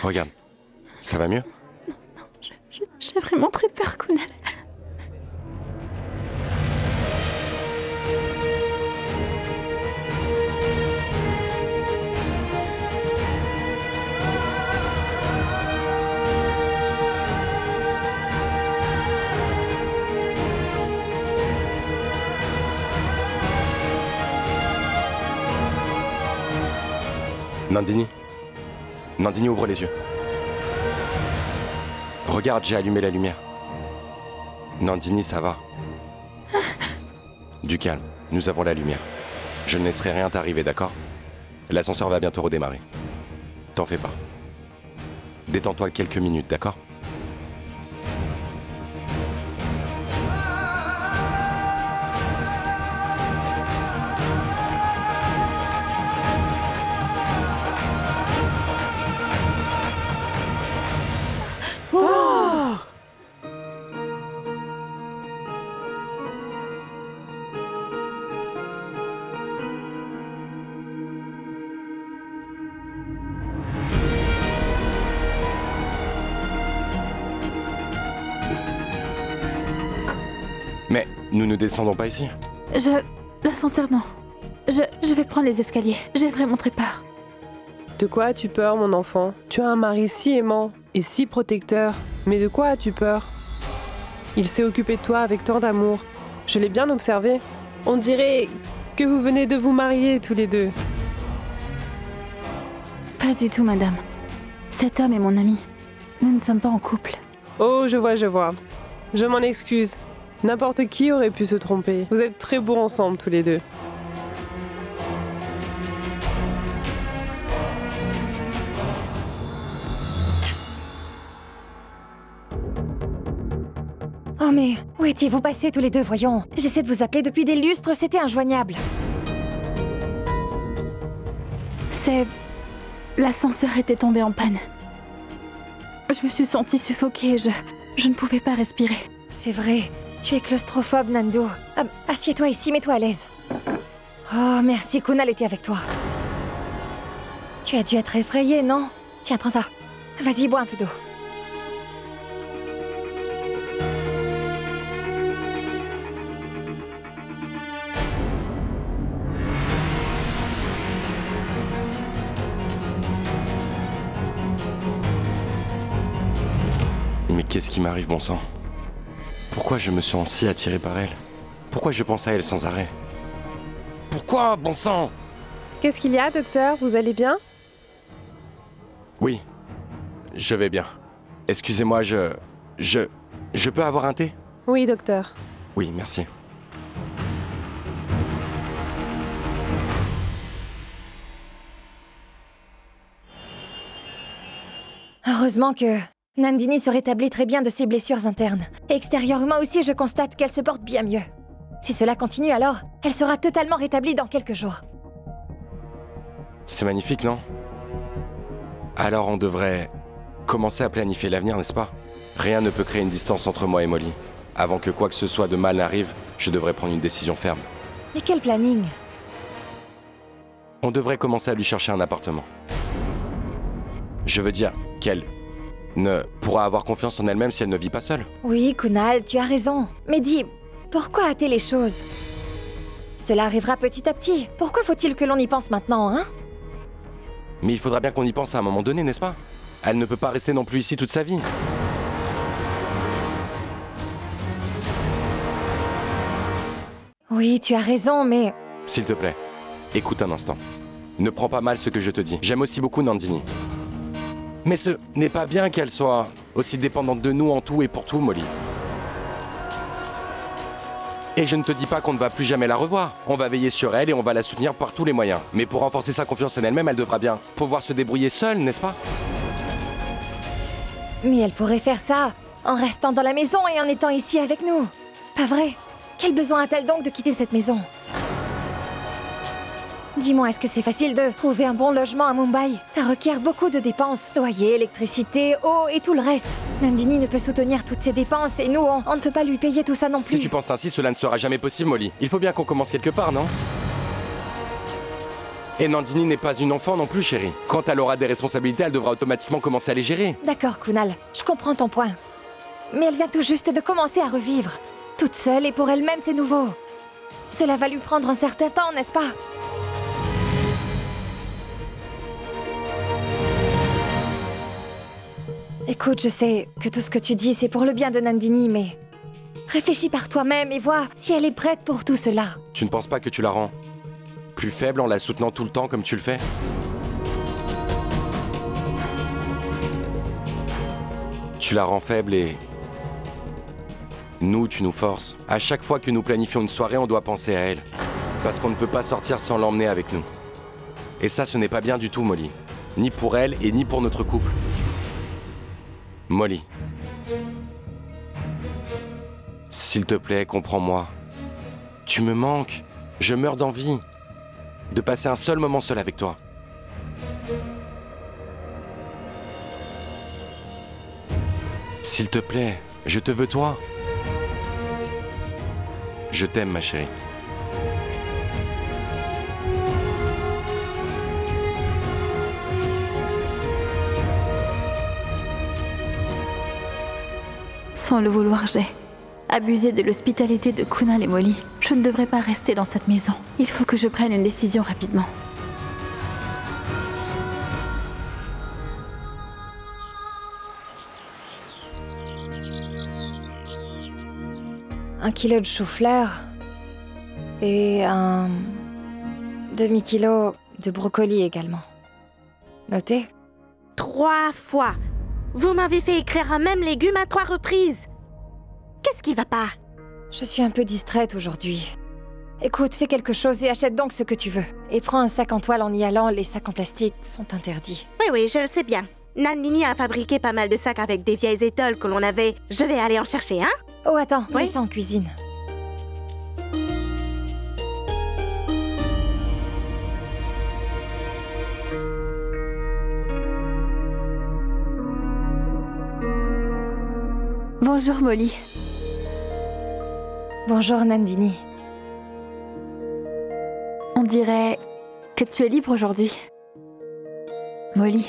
Regarde, ça va mieux? J'ai vraiment très peur, Kunal. Nandini. Nandini, ouvre les yeux. Regarde, j'ai allumé la lumière. Nandini, ça va. Du calme, nous avons la lumière. Je ne laisserai rien t'arriver, d'accord? L'ascenseur va bientôt redémarrer. T'en fais pas. Détends-toi quelques minutes, d'accord? Mais nous ne descendons pas ici. L'ascenseur, non. Je vais prendre les escaliers. J'ai vraiment très peur. De quoi as-tu peur, mon enfant? Tu as un mari si aimant et si protecteur. Mais de quoi as-tu peur? Il s'est occupé de toi avec tant d'amour. Je l'ai bien observé. On dirait que vous venez de vous marier tous les deux. Pas du tout, madame. Cet homme est mon ami. Nous ne sommes pas en couple. Oh, je vois, je vois. Je m'en excuse. N'importe qui aurait pu se tromper. Vous êtes très beaux ensemble, tous les deux. Oh mais, où étiez-vous passés tous les deux, voyons? J'essaie de vous appeler depuis des lustres, c'était injoignable. L'ascenseur était tombé en panne. Je me suis sentie suffoquée, je ne pouvais pas respirer. C'est vrai, tu es claustrophobe, Nando. Assieds-toi ici, mets-toi à l'aise. Oh, merci, Kunal était avec toi. Tu as dû être effrayée, non? Tiens, prends ça. Vas-y, bois un peu d'eau. Mais qu'est-ce qui m'arrive, bon sang? Pourquoi je me sens si attiré par elle? Pourquoi je pense à elle sans arrêt? Pourquoi, bon sang? Qu'est-ce qu'il y a, docteur? Vous allez bien? Oui, je vais bien. Excusez-moi, je peux avoir un thé? Oui, docteur. Oui, merci. Heureusement que Nandini se rétablit très bien de ses blessures internes. Extérieurement aussi, je constate qu'elle se porte bien mieux. Si cela continue alors, elle sera totalement rétablie dans quelques jours. C'est magnifique, non? Alors on devrait commencer à planifier l'avenir, n'est-ce pas? Rien ne peut créer une distance entre moi et Molly. Avant que quoi que ce soit de mal n'arrive, je devrais prendre une décision ferme. Mais quel planning? On devrait commencer à lui chercher un appartement. Je veux dire qu'elle ne pourra avoir confiance en elle-même si elle ne vit pas seule. Oui, Kunal, tu as raison. Mais dis, pourquoi hâter les choses? Cela arrivera petit à petit. Pourquoi faut-il que l'on y pense maintenant, hein? Mais il faudra bien qu'on y pense à un moment donné, n'est-ce pas? Elle ne peut pas rester non plus ici toute sa vie. Oui, tu as raison, mais... S'il te plaît, écoute un instant. Ne prends pas mal ce que je te dis. J'aime aussi beaucoup Nandini. Mais ce n'est pas bien qu'elle soit aussi dépendante de nous en tout et pour tout, Molly. Et je ne te dis pas qu'on ne va plus jamais la revoir. On va veiller sur elle et on va la soutenir par tous les moyens. Mais pour renforcer sa confiance en elle-même, elle devra bien pouvoir se débrouiller seule, n'est-ce pas? Mais elle pourrait faire ça en restant dans la maison et en étant ici avec nous. Pas vrai? Quel besoin a-t-elle donc de quitter cette maison? Dis-moi, est-ce que c'est facile de trouver un bon logement à Mumbai? Ça requiert beaucoup de dépenses. Loyer, électricité, eau et tout le reste. Nandini ne peut soutenir toutes ces dépenses et nous, on ne peut pas lui payer tout ça non plus. Si tu penses ainsi, cela ne sera jamais possible, Molly. Il faut bien qu'on commence quelque part, non? Et Nandini n'est pas une enfant non plus, chérie. Quand elle aura des responsabilités, elle devra automatiquement commencer à les gérer. D'accord, Kunal, je comprends ton point. Mais elle vient tout juste de commencer à revivre. Toute seule et pour elle-même, c'est nouveau. Cela va lui prendre un certain temps, n'est-ce pas? Écoute, je sais que tout ce que tu dis, c'est pour le bien de Nandini, mais... réfléchis par toi-même et vois si elle est prête pour tout cela. Tu ne penses pas que tu la rends plus faible en la soutenant tout le temps comme tu le fais? Tu la rends faible et... nous, tu nous forces. À chaque fois que nous planifions une soirée, on doit penser à elle. Parce qu'on ne peut pas sortir sans l'emmener avec nous. Et ça, ce n'est pas bien du tout, Molly. Ni pour elle et ni pour notre couple. Molly. S'il te plaît, comprends-moi. Tu me manques. Je meurs d'envie de passer un seul moment seul avec toi. S'il te plaît, je te veux toi. Je t'aime, ma chérie. Sans le vouloir, j'ai abusé de l'hospitalité de Kunal et Molly. Je ne devrais pas rester dans cette maison. Il faut que je prenne une décision rapidement. Un kilo de chou-fleur et un demi-kilo de brocoli également. Noté? 3 fois. Vous m'avez fait écrire un même légume à 3 reprises. Qu'est-ce qui va pas? Je suis un peu distraite aujourd'hui. Écoute, fais quelque chose et achète donc ce que tu veux. Et prends un sac en toile en y allant, les sacs en plastique sont interdits. Oui, je le sais bien. Nandini a fabriqué pas mal de sacs avec des vieilles étoiles que l'on avait. Je vais aller en chercher, hein? Oh, attends, Oui? mets ça en cuisine. Bonjour, Molly. Bonjour, Nandini. On dirait que tu es libre aujourd'hui. Molly,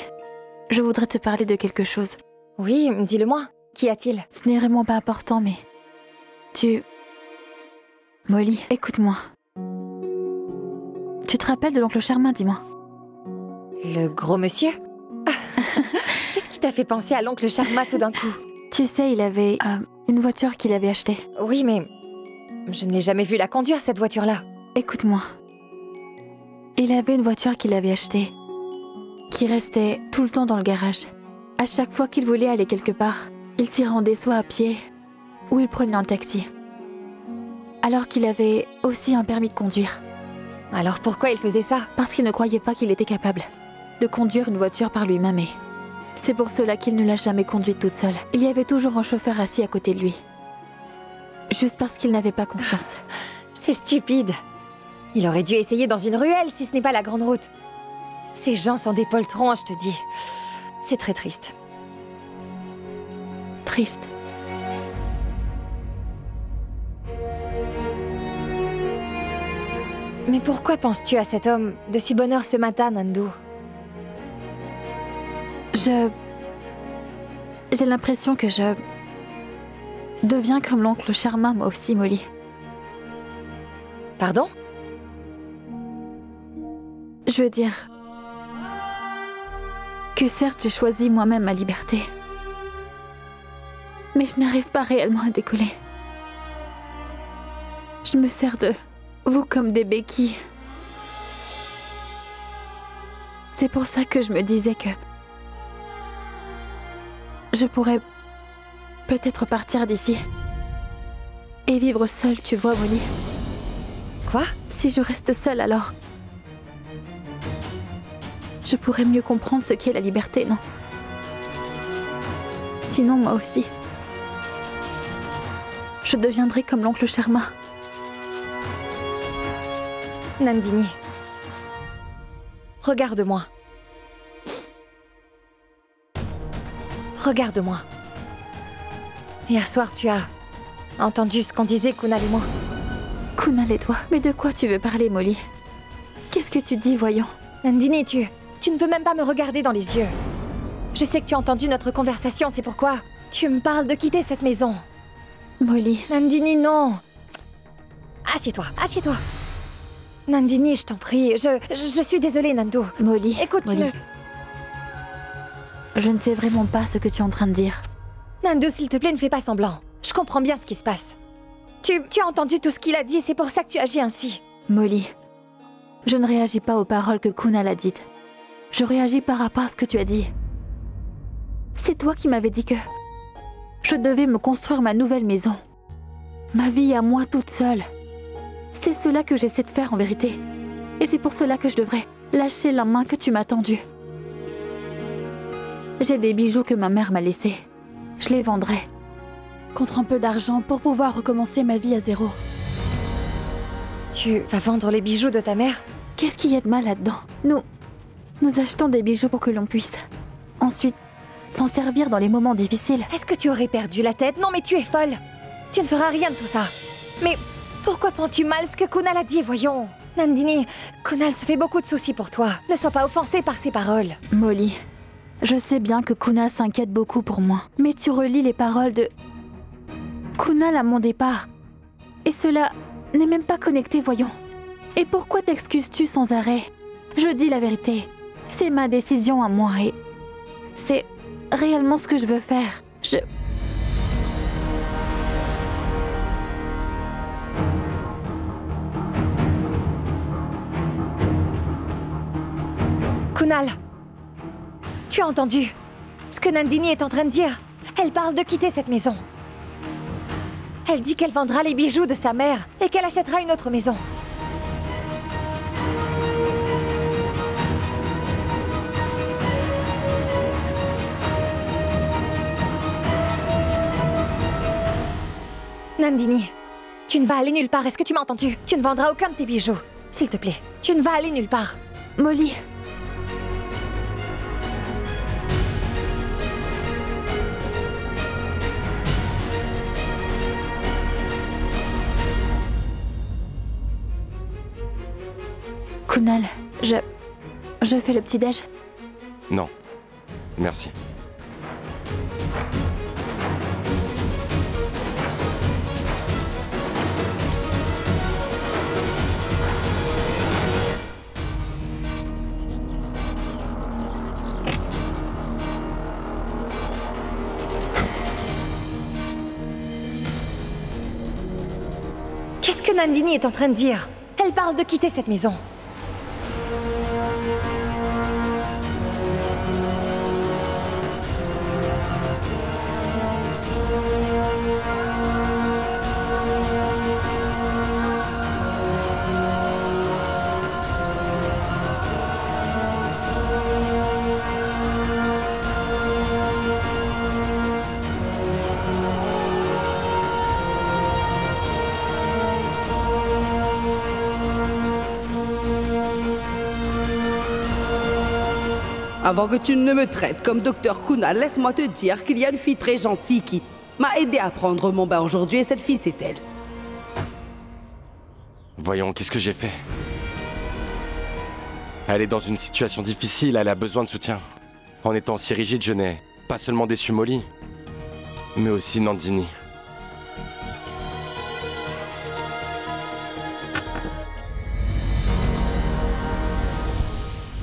je voudrais te parler de quelque chose. Oui, dis-le-moi. Qu'y a-t-il? Ce n'est vraiment pas important, mais... Molly, écoute-moi. Tu te rappelles de l'oncle Charmin, dis-moi? Le gros monsieur? Qu'est-ce qui t'a fait penser à l'oncle Sharma tout d'un coup? Tu sais, il avait une voiture qu'il avait achetée. Oui, mais je ne l'ai jamais vu la conduire, cette voiture-là. Écoute-moi. Il avait une voiture qu'il avait achetée, qui restait tout le temps dans le garage. À chaque fois qu'il voulait aller quelque part, il s'y rendait soit à pied, ou il prenait un taxi. Alors qu'il avait aussi un permis de conduire. Alors pourquoi il faisait ça? Parce qu'il ne croyait pas qu'il était capable de conduire une voiture par lui-même et c'est pour cela qu'il ne l'a jamais conduite toute seule. Il y avait toujours un chauffeur assis à côté de lui. Juste parce qu'il n'avait pas confiance. C'est stupide. Il aurait dû essayer dans une ruelle si ce n'est pas la grande route. Ces gens sont des poltrons, je te dis. C'est très triste. Triste. Mais pourquoi penses-tu à cet homme de si bonne heure ce matin, Nandu? J'ai l'impression que je deviens comme l'oncle Sharma, moi aussi, Molly. Pardon? Je veux dire que certes, j'ai choisi moi-même ma liberté. Mais je n'arrive pas réellement à décoller. Je me sers de vous comme des béquilles. C'est pour ça que je me disais que je pourrais peut-être partir d'ici et vivre seule, tu vois, Molly. Quoi? Si je reste seule, alors je pourrais mieux comprendre ce qu'est la liberté, non? Sinon, moi aussi, je deviendrai comme l'oncle Sharma. Nandini, regarde-moi. Regarde-moi. Hier soir, tu as entendu ce qu'on disait, Kunal et moi. Kunal et toi? Mais de quoi tu veux parler, Molly? Qu'est-ce Qu'est-ce que tu dis, voyons? Nandini, tu ne peux même pas me regarder dans les yeux. Je sais que tu as entendu notre conversation, c'est pourquoi tu me parles de quitter cette maison. Molly. Nandini, non. Assieds-toi, assieds-toi. Nandini, je t'en prie, je suis désolée, Nando. Molly. Écoute, Molly. Je ne sais vraiment pas ce que tu es en train de dire. Nando, s'il te plaît, ne fais pas semblant. Je comprends bien ce qui se passe. Tu as entendu tout ce qu'il a dit, c'est pour ça que tu agis ainsi. Molly, je ne réagis pas aux paroles que Kunal a dites. Je réagis par rapport à ce que tu as dit. C'est toi qui m'avais dit que je devais me construire ma nouvelle maison. Ma vie à moi toute seule. C'est cela que j'essaie de faire en vérité. Et c'est pour cela que je devrais lâcher la main que tu m'as tendue. J'ai des bijoux que ma mère m'a laissés. Je les vendrai. Contre un peu d'argent pour pouvoir recommencer ma vie à zéro. Tu vas vendre les bijoux de ta mère? Qu'est-ce qu'il y a de mal là-dedans? Nous achetons des bijoux pour que l'on puisse ensuite s'en servir dans les moments difficiles. Est-ce que tu aurais perdu la tête? Non, mais tu es folle. Tu ne feras rien de tout ça. Mais pourquoi prends-tu mal ce que Kunal a dit, voyons? Nandini, Kunal se fait beaucoup de soucis pour toi. Ne sois pas offensée par ses paroles. Molly, je sais bien que Kunal s'inquiète beaucoup pour moi. Mais tu relis les paroles de Kunal à mon départ. Et cela n'est même pas connecté, voyons. Et pourquoi t'excuses-tu sans arrêt? Je dis la vérité. C'est ma décision à moi et c'est réellement ce que je veux faire. Kunal, tu as entendu ce que Nandini est en train de dire? Elle parle de quitter cette maison. Elle dit qu'elle vendra les bijoux de sa mère et qu'elle achètera une autre maison. Nandini, tu ne vas aller nulle part, est-ce que tu m'as entendu? Tu ne vendras aucun de tes bijoux, s'il te plaît. Tu ne vas aller nulle part. Molly. Kunal, je fais le petit-déj? Non. Merci. Qu'est-ce que Nandini est en train de dire? Elle parle de quitter cette maison. Avant que tu ne me traites comme Docteur Kunal, laisse-moi te dire qu'il y a une fille très gentille qui m'a aidé à prendre mon bain aujourd'hui et cette fille, c'est elle. Voyons, qu'est-ce que j'ai fait? Elle est dans une situation difficile, elle a besoin de soutien. En étant si rigide, je n'ai pas seulement déçu Molly, mais aussi Nandini.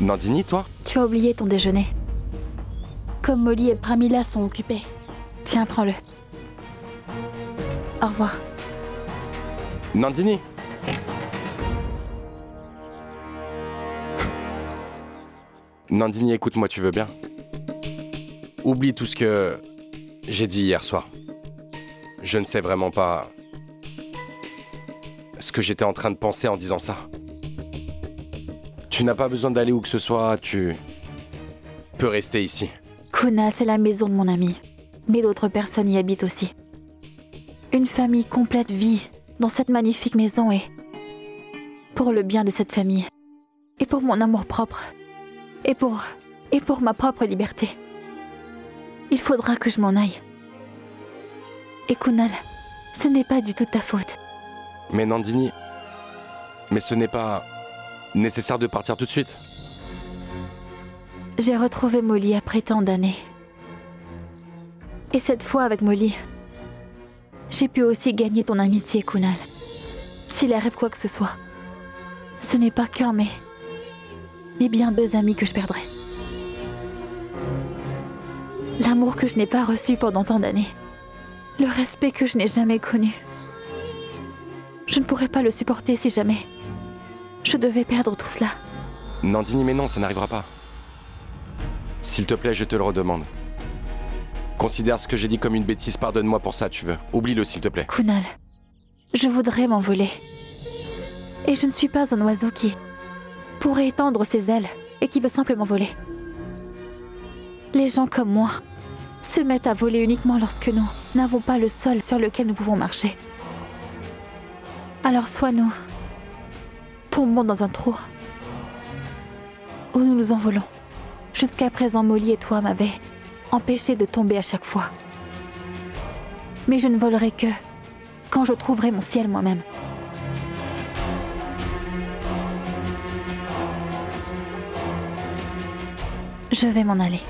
Nandini, toi? Tu as oublié ton déjeuner. Comme Molly et Pramila sont occupés. Tiens, prends-le. Au revoir. Nandini! Nandini, écoute-moi, tu veux bien? Oublie tout ce que j'ai dit hier soir. Je ne sais vraiment pas ce que j'étais en train de penser en disant ça. Tu n'as pas besoin d'aller où que ce soit, tu peux rester ici. Kunal, c'est la maison de mon ami. Mais d'autres personnes y habitent aussi. Une famille complète vit dans cette magnifique maison et pour le bien de cette famille. Et pour mon amour propre. Et pour ma propre liberté. Il faudra que je m'en aille. Et Kunal, ce n'est pas du tout ta faute. Mais Nandini, mais ce n'est pas Nécessaire de partir tout de suite. J'ai retrouvé Molly après tant d'années. Et cette fois avec Molly, j'ai pu aussi gagner ton amitié, Kunal. S'il arrive quoi que ce soit, ce n'est pas qu'un mais bien 2 amis que je perdrai. L'amour que je n'ai pas reçu pendant tant d'années. Le respect que je n'ai jamais connu. Je ne pourrais pas le supporter si jamais je devais perdre tout cela. Nandini, mais non, ça n'arrivera pas. S'il te plaît, je te le redemande. Considère ce que j'ai dit comme une bêtise, pardonne-moi pour ça, tu veux. Oublie-le, s'il te plaît. Kunal, je voudrais m'envoler. Et je ne suis pas un oiseau qui pourrait étendre ses ailes et qui veut simplement voler. Les gens comme moi se mettent à voler uniquement lorsque nous n'avons pas le sol sur lequel nous pouvons marcher. Alors soit nous tombons dans un trou, ou nous nous envolons. Jusqu'à présent, Molly et toi m'avaient empêché de tomber à chaque fois. Mais je ne volerai que quand je trouverai mon ciel moi-même. Je vais m'en aller.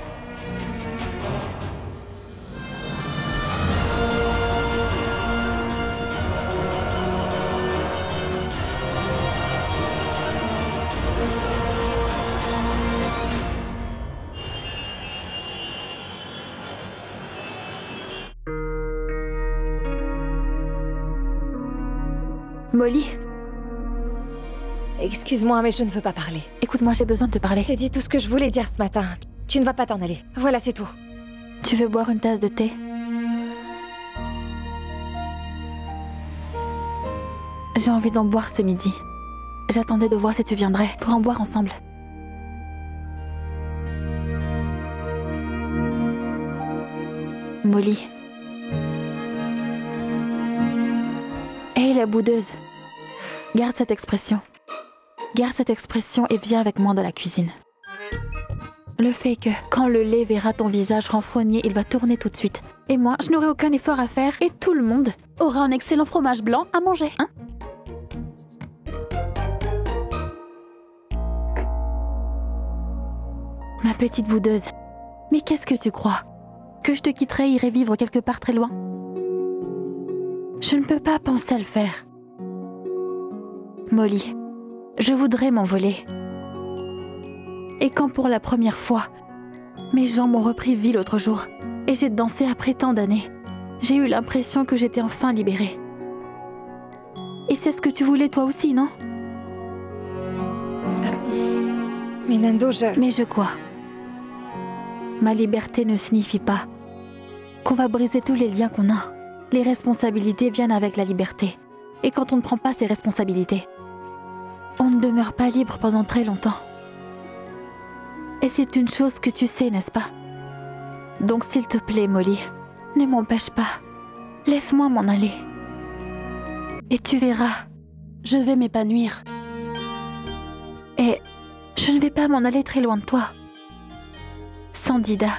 Molly, Excuse-moi, mais je ne veux pas parler. écoute-moi, j'ai besoin de te parler. J'ai dit tout ce que je voulais dire ce matin. Tu ne vas pas t'en aller. Voilà, c'est tout. Tu veux boire une tasse de thé? J'ai envie d'en boire ce midi. J'attendais de voir si tu viendrais pour en boire ensemble. Molly. Hé, la boudeuse. Garde cette expression. Garde cette expression et viens avec moi dans la cuisine. Le fait est que, quand le lait verra ton visage renfrogné, il va tourner tout de suite. Et moi, je n'aurai aucun effort à faire et tout le monde aura un excellent fromage blanc à manger, hein? Ma petite boudeuse, mais qu'est-ce que tu crois? Que je te quitterai et irai vivre quelque part très loin? Je ne peux pas penser à le faire. Molly, je voudrais m'envoler. Et quand pour la première fois, mes jambes ont repris vie l'autre jour, et j'ai dansé après tant d'années, j'ai eu l'impression que j'étais enfin libérée. Et c'est ce que tu voulais toi aussi, non? Mais Nando, Mais je crois. Ma liberté ne signifie pas qu'on va briser tous les liens qu'on a. Les responsabilités viennent avec la liberté. Et quand on ne prend pas ses responsabilités, on ne demeure pas libre pendant très longtemps. Et c'est une chose que tu sais, n'est-ce pas? Donc s'il te plaît, Molly, ne m'empêche pas. Laisse-moi m'en aller. Et tu verras, je vais m'épanouir. Et je ne vais pas m'en aller très loin de toi. Sans Dida,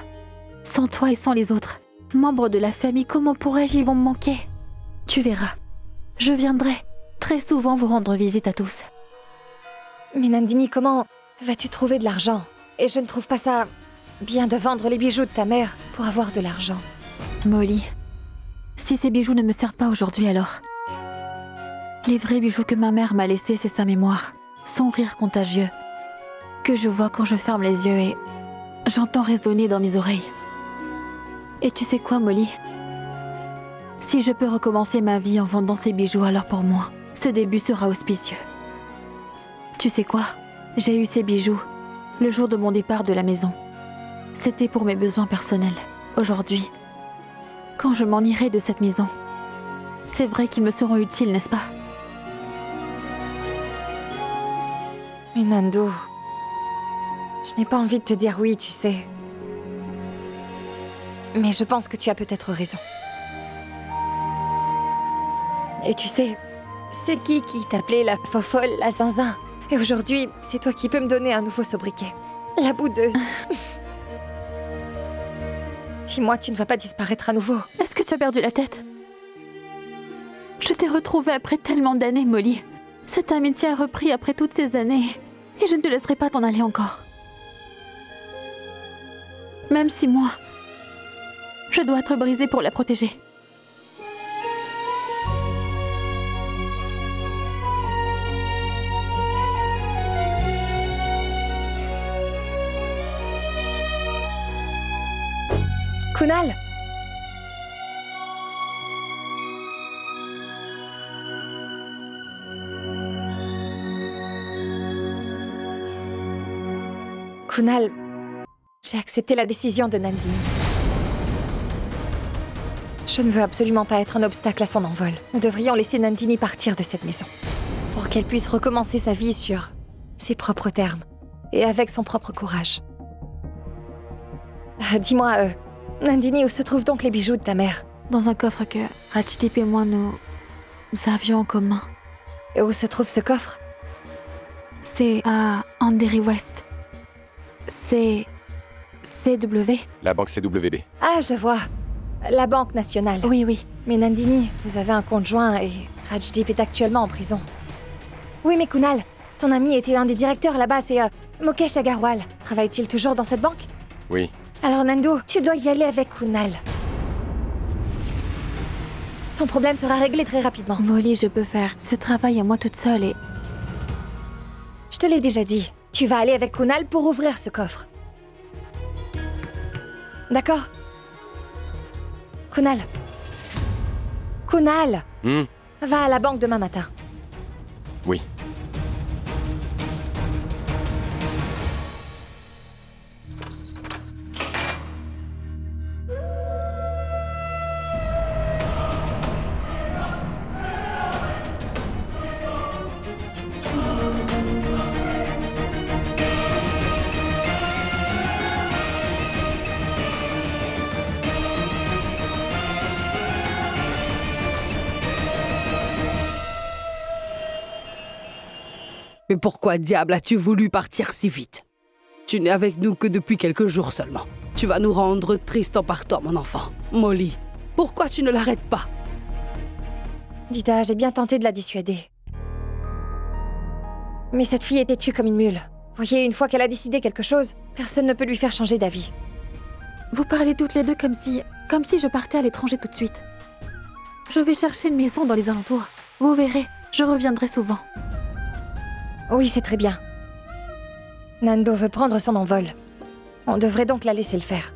sans toi et sans les autres, membres de la famille, comment pourrais-je? Ils vont me manquer. Tu verras, je viendrai très souvent vous rendre visite à tous. Mais Nandini, comment vas-tu trouver de l'argent? Et je ne trouve pas ça bien de vendre les bijoux de ta mère pour avoir de l'argent. Molly, si ces bijoux ne me servent pas aujourd'hui, alors... Les vrais bijoux que ma mère m'a laissés, c'est sa mémoire, son rire contagieux, que je vois quand je ferme les yeux et j'entends résonner dans mes oreilles. Et tu sais quoi, Molly? Si je peux recommencer ma vie en vendant ces bijoux, alors pour moi, ce début sera auspicieux. Tu sais quoi? J'ai eu ces bijoux le jour de mon départ de la maison. C'était pour mes besoins personnels. Aujourd'hui, quand je m'en irai de cette maison, c'est vrai qu'ils me seront utiles, n'est-ce pas? Mais Nando, je n'ai pas envie de te dire oui, tu sais. Mais je pense que tu as peut-être raison. Et tu sais, c'est qui t'appelait la fofolle, la zinzin? Et aujourd'hui, c'est toi qui peux me donner un nouveau sobriquet. La boudeuse. Dis-moi, tu ne vas pas disparaître à nouveau. Est-ce que tu as perdu la tête? Je t'ai retrouvée après tellement d'années, Molly. Cette amitié a repris après toutes ces années. Et je ne te laisserai pas t'en aller encore. Même si moi, je dois être brisée pour la protéger. Kunal! Kunal, j'ai accepté la décision de Nandini. Je ne veux absolument pas être un obstacle à son envol. Nous devrions laisser Nandini partir de cette maison, pour qu'elle puisse recommencer sa vie sur ses propres termes et avec son propre courage. Dis-moi, Nandini, où se trouvent donc les bijoux de ta mère? Dans un coffre que Rajdeep et moi nous avions en commun. Et où se trouve ce coffre? C'est à Andheri West. C'est CW. La banque CWB. Ah, je vois. La Banque nationale. Oui, oui. Mais Nandini, vous avez un conjoint et Rajdeep est actuellement en prison. Oui, mais Kunal, ton ami était un des directeurs là-bas, c'est Mukesh Agarwal. Travaille-t-il toujours dans cette banque? Oui. Alors Nando, tu dois y aller avec Kunal. Ton problème sera réglé très rapidement. Molly, je peux faire ce travail à moi toute seule et... Je te l'ai déjà dit. Tu vas aller avec Kunal pour ouvrir ce coffre. D'accord? Kunal. Kunal! Va à la banque demain matin. Oui. Mais pourquoi diable as-tu voulu partir si vite? Tu n'es avec nous que depuis quelques jours seulement. Tu vas nous rendre tristes en partant, mon enfant. Molly, pourquoi tu ne l'arrêtes pas? Dida, j'ai bien tenté de la dissuader. Mais cette fille est têtue comme une mule. Voyez, une fois qu'elle a décidé quelque chose, personne ne peut lui faire changer d'avis. Vous parlez toutes les deux comme si je partais à l'étranger tout de suite. Je vais chercher une maison dans les alentours. Vous verrez, je reviendrai souvent. Oui, c'est très bien. Nando veut prendre son envol. On devrait donc la laisser le faire.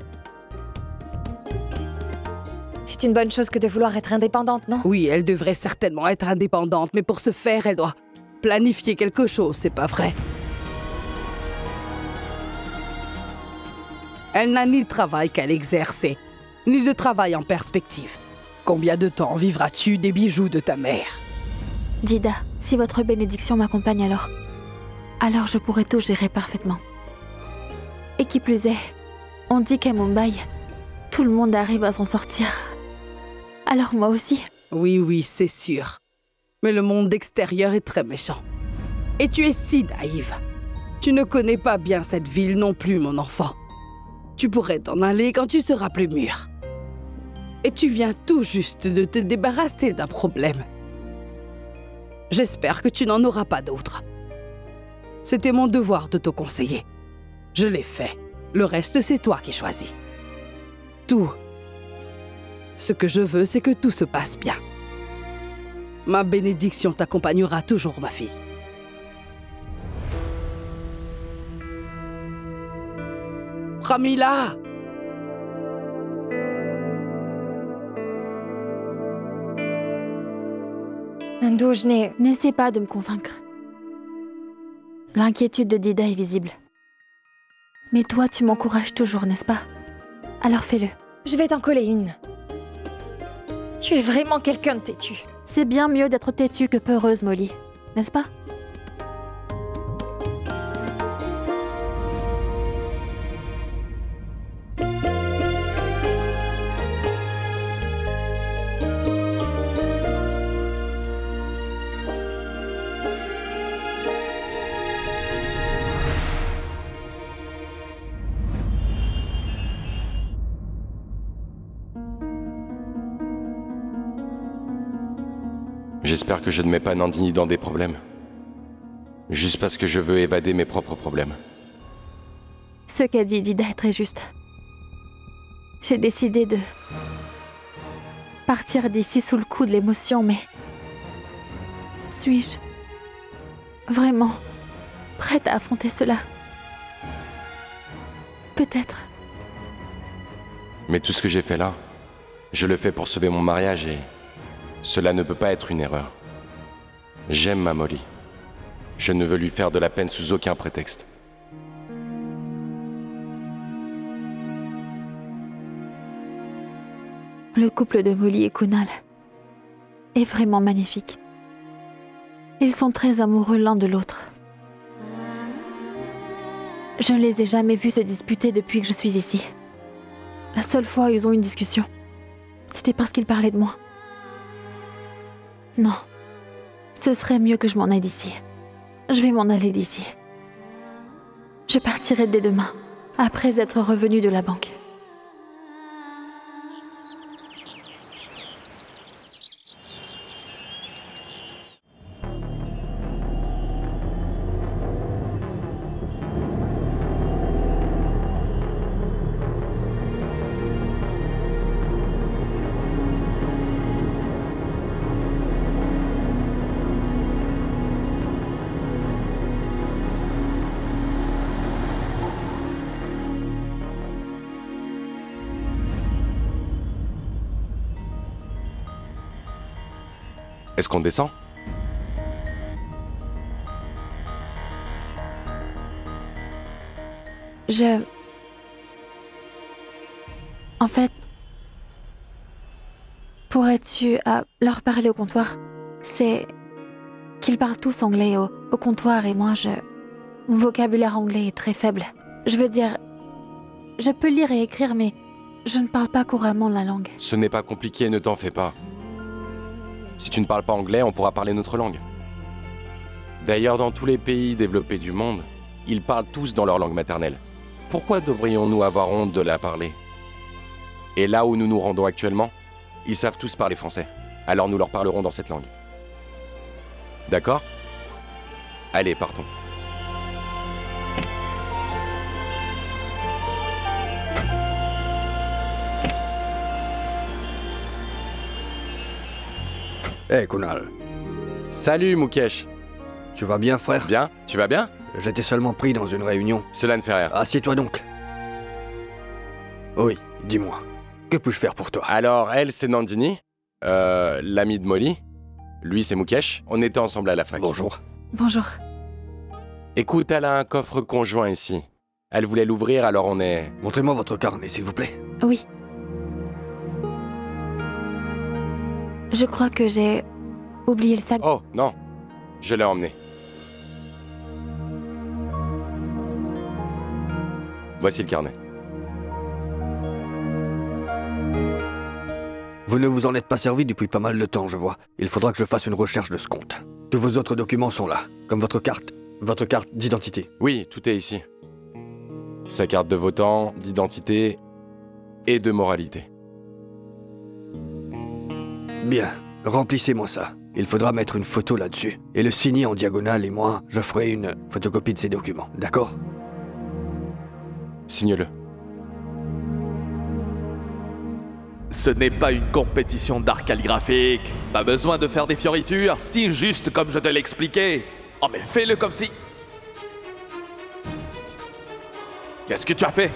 C'est une bonne chose que de vouloir être indépendante, non? Oui, elle devrait certainement être indépendante, mais pour ce faire, elle doit planifier quelque chose, c'est pas vrai? Elle n'a ni de travail qu'à l'exercer, ni de travail en perspective. Combien de temps vivras-tu des bijoux de ta mère? Dida, si votre bénédiction m'accompagne alors je pourrai tout gérer parfaitement. Et qui plus est, on dit qu'à Mumbai, tout le monde arrive à s'en sortir. Alors moi aussi. Oui, c'est sûr. Mais le monde extérieur est très méchant. Et tu es si naïve. Tu ne connais pas bien cette ville non plus, mon enfant. Tu pourrais t'en aller quand tu seras plus mûr. Et tu viens tout juste de te débarrasser d'un problème. J'espère que tu n'en auras pas d'autres. C'était mon devoir de te conseiller. Je l'ai fait. Le reste, c'est toi qui choisis. Tout. Ce que je veux, c'est que tout se passe bien. Ma bénédiction t'accompagnera toujours, ma fille. Pramila! Nando, je n'ai... N'essaie pas de me convaincre. L'inquiétude de Dida est visible. Mais toi, tu m'encourages toujours, n'est-ce pas? Alors fais-le. Je vais t'en coller une. Tu es vraiment quelqu'un de têtu. C'est bien mieux d'être têtue que peureuse, Molly, n'est-ce pas? J'espère que je ne mets pas Nandini dans des problèmes. Juste parce que je veux évader mes propres problèmes. Ce qu'a dit Dida est très juste. J'ai décidé de partir d'ici sous le coup de l'émotion, mais suis-je vraiment prête à affronter cela? Peut-être. Mais tout ce que j'ai fait là, je le fais pour sauver mon mariage et cela ne peut pas être une erreur. J'aime ma Molly. Je ne veux lui faire de la peine sous aucun prétexte. Le couple de Molly et Kunal est vraiment magnifique. Ils sont très amoureux l'un de l'autre. Je ne les ai jamais vus se disputer depuis que je suis ici. La seule fois où ils ont eu une discussion, c'était parce qu'ils parlaient de moi. Non, ce serait mieux que je m'en aille d'ici. Je vais m'en aller d'ici. Je partirai dès demain, après être revenue de la banque. Est-ce qu'on descend? En fait, pourrais-tu leur parler au comptoir? C'est qu'ils parlent tous anglais au comptoir et moi, mon vocabulaire anglais est très faible. Je veux dire, je peux lire et écrire, mais je ne parle pas couramment la langue. Ce n'est pas compliqué, ne t'en fais pas. Si tu ne parles pas anglais, on pourra parler notre langue. D'ailleurs, dans tous les pays développés du monde, ils parlent tous dans leur langue maternelle. Pourquoi devrions-nous avoir honte de la parler? Et là où nous nous rendons actuellement, ils savent tous parler français. Alors nous leur parlerons dans cette langue. D'accord? Allez, partons. Hé, Kunal. Salut, Mukesh. Tu vas bien, frère? Bien? Tu vas bien? J'étais seulement pris dans une réunion. Cela ne fait rien. Assieds-toi donc. Oui, dis-moi. Que puis-je faire pour toi? Alors, elle, c'est Nandini, l'amie de Molly. Lui, c'est Mukesh. On était ensemble à la fac. Bonjour. Bonjour. Écoute, elle a un coffre conjoint ici. Elle voulait l'ouvrir, alors on est... Montrez-moi votre carnet, s'il vous plaît. Oui. Je crois que j'ai oublié le sac. Oh, non. Je l'ai emmené. Voici le carnet. Vous ne vous en êtes pas servi depuis pas mal de temps, je vois. Il faudra que je fasse une recherche de ce compte. Tous vos autres documents sont là, comme votre carte d'identité. Oui, tout est ici. Sa carte de votant, d'identité et de moralité. Bien, remplissez-moi ça. Il faudra mettre une photo là-dessus, et le signer en diagonale, et moi, je ferai une photocopie de ces documents, d'accord? Signe-le. Ce n'est pas une compétition d'art calligraphique. Pas besoin de faire des fioritures, si juste comme je te l'ai expliqué. Oh mais fais-le comme si... Qu'est-ce que tu as fait?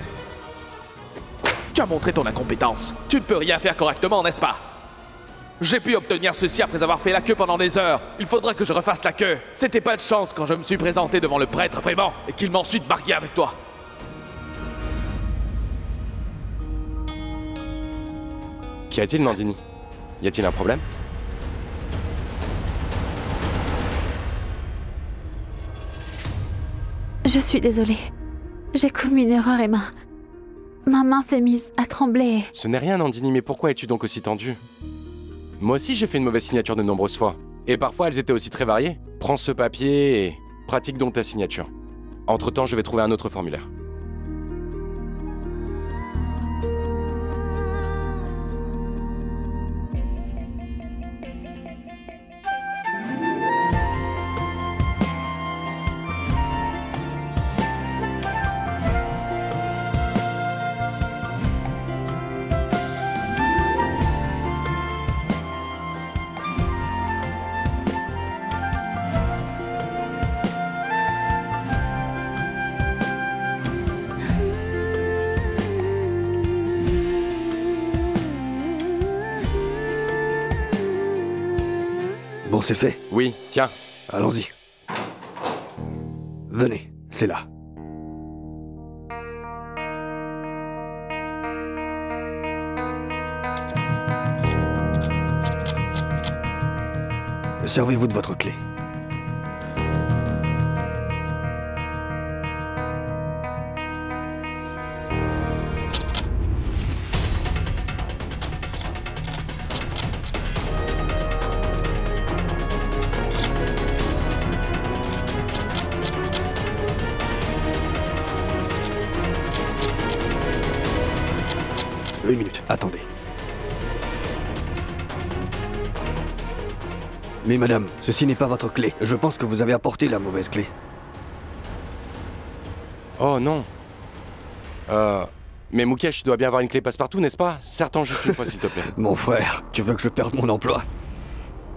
Tu as montré ton incompétence. Tu ne peux rien faire correctement, n'est-ce pas? J'ai pu obtenir ceci après avoir fait la queue pendant des heures. Il faudra que je refasse la queue. C'était pas de chance quand je me suis présenté devant le prêtre, vraiment, et qu'il m'a ensuite marié avec toi. Qu'y a-t-il, Nandini? Y a-t-il un problème? Je suis désolée. J'ai commis une erreur et ma main s'est mise à trembler. Ce n'est rien, Nandini, mais pourquoi es-tu donc aussi tendue? Moi aussi, j'ai fait une mauvaise signature de nombreuses fois. Et parfois, elles étaient aussi très variées. Prends ce papier et pratique donc ta signature. Entre-temps, je vais trouver un autre formulaire. bon, c'est fait. Oui, tiens. Allons-y. Venez, c'est là. Servez-vous de votre clé. Une minute, attendez. Mais madame, ceci n'est pas votre clé. Je pense que vous avez apporté la mauvaise clé. Oh non. Mais Mukesh, tu dois bien avoir une clé passe-partout, n'est-ce pas? Serre-t'en juste une fois, s'il te plaît. Mon frère, tu veux que je perde mon emploi?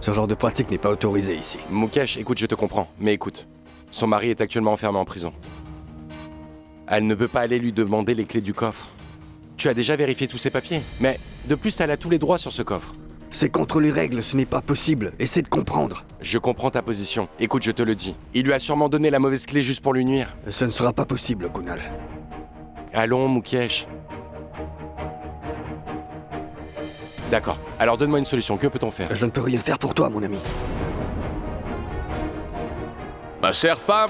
Ce genre de pratique n'est pas autorisé ici. Mukesh, écoute, je te comprends, mais écoute. Son mari est actuellement enfermé en prison. Elle ne peut pas aller lui demander les clés du coffre. Tu as déjà vérifié tous ses papiers, mais de plus, elle a tous les droits sur ce coffre. C'est contre les règles, ce n'est pas possible. Essaie de comprendre. Je comprends ta position. Écoute, je te le dis. Il lui a sûrement donné la mauvaise clé juste pour lui nuire. Ce ne sera pas possible, Kunal. Allons, Mukesh. D'accord. Alors donne-moi une solution. Que peut-on faire? Je ne peux rien faire pour toi, mon ami. Ma chère femme,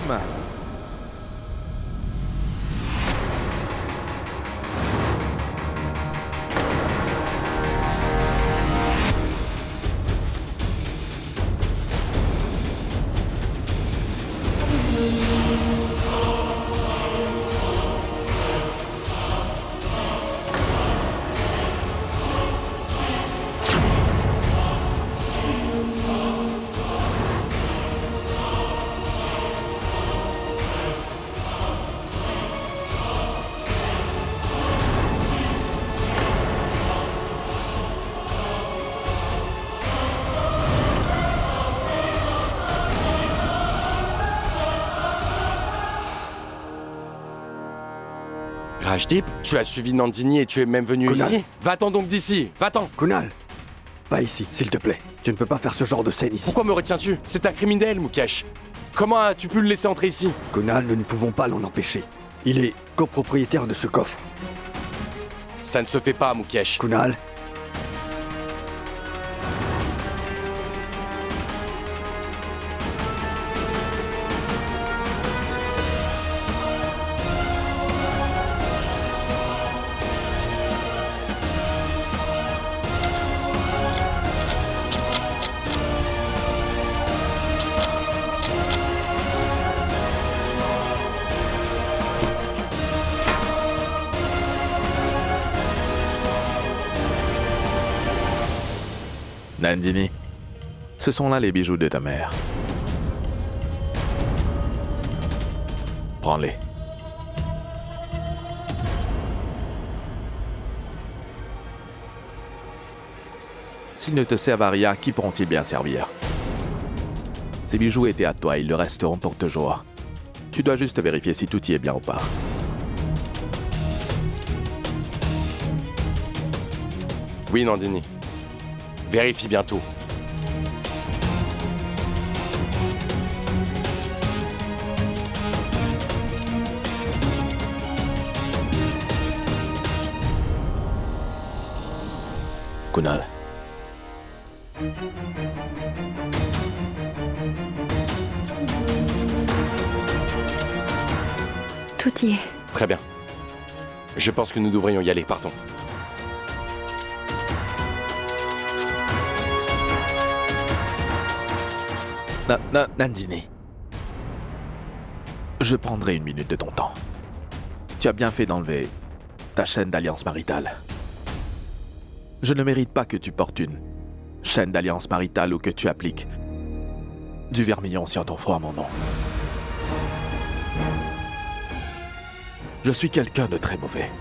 Rajdip, tu as suivi Nandini et tu es même venu Kunal. ici? Va-t'en donc d'ici, va-t'en! Kunal, pas ici, s'il te plaît. Tu ne peux pas faire ce genre de scène ici. Pourquoi me retiens-tu? C'est un criminel, Mukesh. Comment as-tu pu le laisser entrer ici? Kunal, nous ne pouvons pas l'en empêcher. Il est copropriétaire de ce coffre. Ça ne se fait pas, Mukesh. Kunal, Nandini, ce sont là les bijoux de ta mère. Prends-les. S'ils ne te servent à rien, qui pourront-ils bien servir? Ces bijoux étaient à toi, ils le resteront pour toujours. Tu dois juste vérifier si tout y est bien ou pas. Oui, Nandini. Vérifie bien tout. Kunal. Tout y est. Très bien. Je pense que nous devrions y aller, partons. Nandini. Je prendrai une minute de ton temps. Tu as bien fait d'enlever ta chaîne d'alliance maritale. Je ne mérite pas que tu portes une chaîne d'alliance maritale ou que tu appliques du vermillon sur ton front à mon nom. Je suis quelqu'un de très mauvais.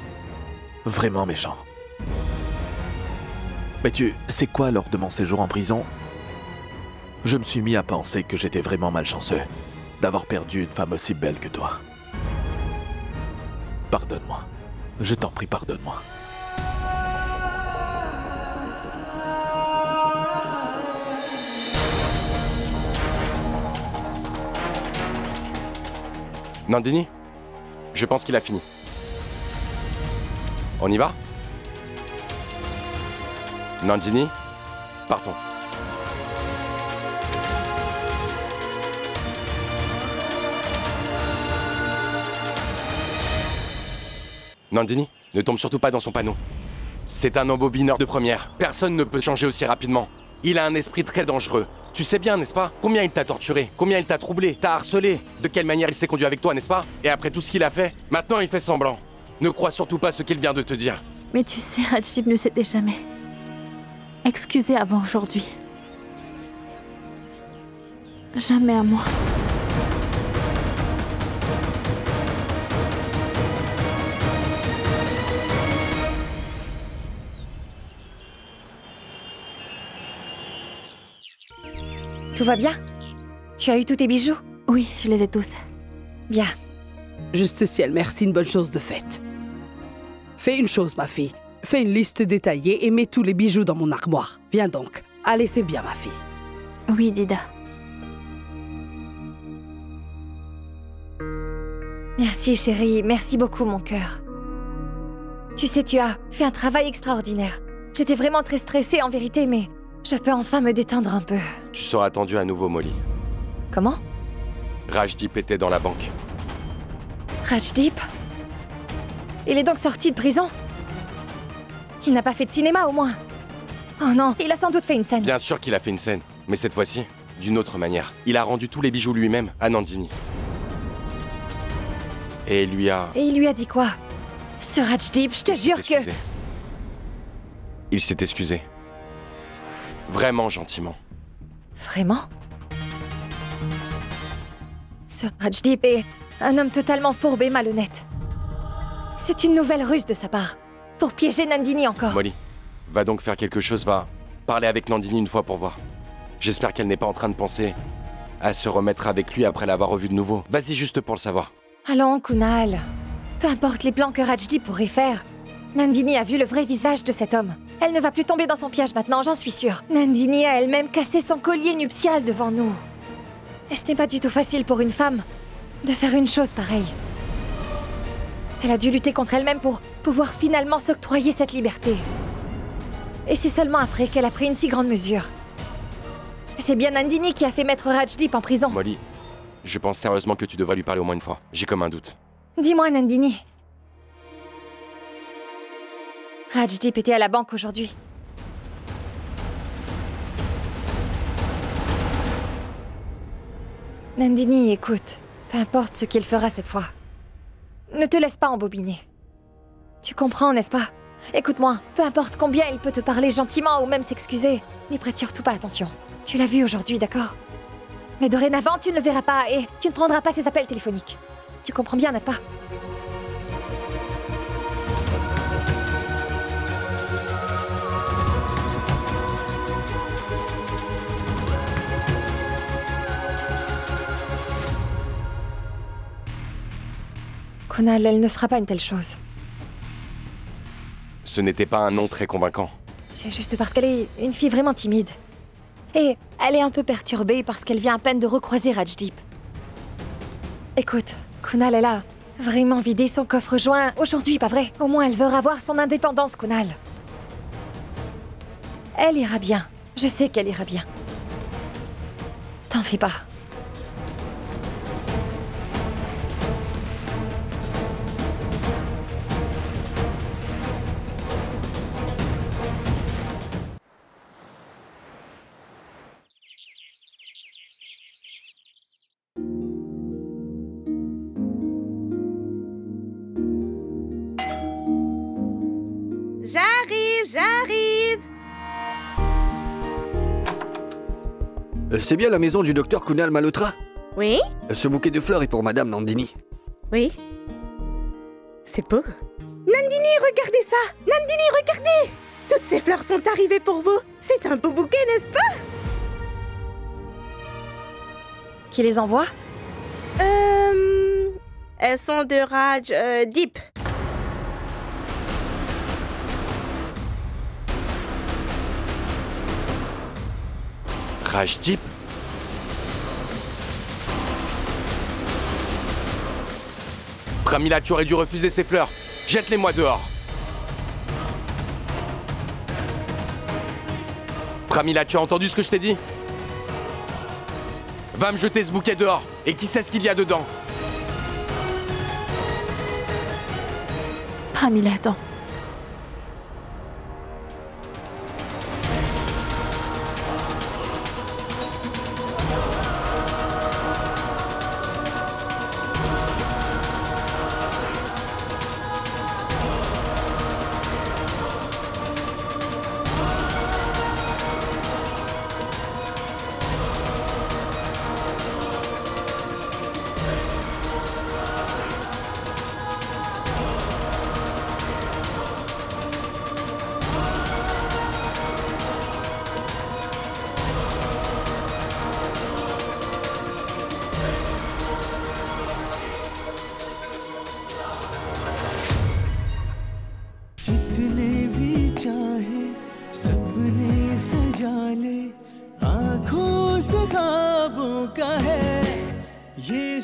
Vraiment méchant. Mais tu sais quoi, lors de mon séjour en prison, je me suis mis à penser que j'étais vraiment malchanceux d'avoir perdu une femme aussi belle que toi. Pardonne-moi. Je t'en prie, pardonne-moi. Nandini, je pense qu'il a fini. On y va? Nandini, partons. Nandini, ne tombe surtout pas dans son panneau. C'est un embobineur de première. Personne ne peut changer aussi rapidement. Il a un esprit très dangereux. Tu sais bien, n'est-ce pas? Combien il t'a torturé? Combien il t'a troublé? T'a harcelé? De quelle manière il s'est conduit avec toi, n'est-ce pas? Et après tout ce qu'il a fait, maintenant il fait semblant. Ne crois surtout pas ce qu'il vient de te dire. Mais tu sais, Rajdip ne s'était jamais excusé avant aujourd'hui. Jamais à moi. Tout va bien? Tu as eu tous tes bijoux? Oui, je les ai tous. Bien. Juste ciel, merci, une bonne chose de faite. Fais une chose, ma fille. Fais une liste détaillée et mets tous les bijoux dans mon armoire. Viens donc. Allez, c'est bien, ma fille. Oui, Dida. Merci, chérie. Merci beaucoup, mon cœur. Tu sais, tu as fait un travail extraordinaire. J'étais vraiment très stressée, en vérité, mais je peux enfin me détendre un peu. Tu seras attendu à nouveau, Molly. Comment? Rajdip était dans la banque. Rajdip? Il est donc sorti de prison? Il n'a pas fait de cinéma, au moins? Oh non, il a sans doute fait une scène. Bien sûr qu'il a fait une scène, mais cette fois-ci, d'une autre manière. Il a rendu tous les bijoux lui-même à Nandini. Et il lui a dit quoi? Ce Rajdip, je te jure que... Il s'est excusé. Vraiment gentiment. Vraiment? Ce Rajdip est un homme totalement fourbe et malhonnête. C'est une nouvelle ruse de sa part, pour piéger Nandini encore. Molly, va donc faire quelque chose, va parler avec Nandini une fois pour voir. J'espère qu'elle n'est pas en train de penser à se remettre avec lui après l'avoir revu de nouveau. Vas-y juste pour le savoir. Allons, Kunal. Peu importe les plans que Rajdip pourrait faire, Nandini a vu le vrai visage de cet homme. Elle ne va plus tomber dans son piège maintenant, j'en suis sûre. Nandini a elle-même cassé son collier nuptial devant nous. Et ce n'est pas du tout facile pour une femme de faire une chose pareille. Elle a dû lutter contre elle-même pour pouvoir finalement s'octroyer cette liberté. Et c'est seulement après qu'elle a pris une si grande mesure. Et c'est bien Nandini qui a fait mettre Rajdip en prison. Molly, je pense sérieusement que tu devrais lui parler au moins une fois. J'ai comme un doute. Dis-moi, Nandini. Rajdip était à la banque aujourd'hui. Nandini, écoute. Peu importe ce qu'il fera cette fois. Ne te laisse pas embobiner. Tu comprends, n'est-ce pas? Écoute-moi, peu importe combien il peut te parler gentiment ou même s'excuser, n'y prête surtout pas attention. Tu l'as vu aujourd'hui, d'accord? Mais dorénavant, tu ne le verras pas et tu ne prendras pas ses appels téléphoniques. Tu comprends bien, n'est-ce pas? Kunal, elle ne fera pas une telle chose. Ce n'était pas un nom très convaincant. C'est juste parce qu'elle est une fille vraiment timide. Et elle est un peu perturbée parce qu'elle vient à peine de recroiser Rajdip. Écoute, Kunal, elle a vraiment vidé son coffre-joint aujourd'hui, pas vrai? Au moins, elle veut avoir son indépendance, Kunal. Elle ira bien. Je sais qu'elle ira bien. T'en fais pas. J'arrive. C'est bien la maison du docteur Kunal Malhotra? Oui? Ce bouquet de fleurs est pour Madame Nandini. Oui. C'est beau. Nandini, regardez ça! Nandini, regardez! Toutes ces fleurs sont arrivées pour vous. C'est un beau bouquet, n'est-ce pas? Qui les envoie? Elles sont de Rajdip. Rajdip? Pramila, tu aurais dû refuser ces fleurs. Jette-les-moi dehors. Pramila, tu as entendu ce que je t'ai dit? Va me jeter ce bouquet dehors. Et qui sait ce qu'il y a dedans? Pramila, attends. आँखों से ख्वाबों का है ये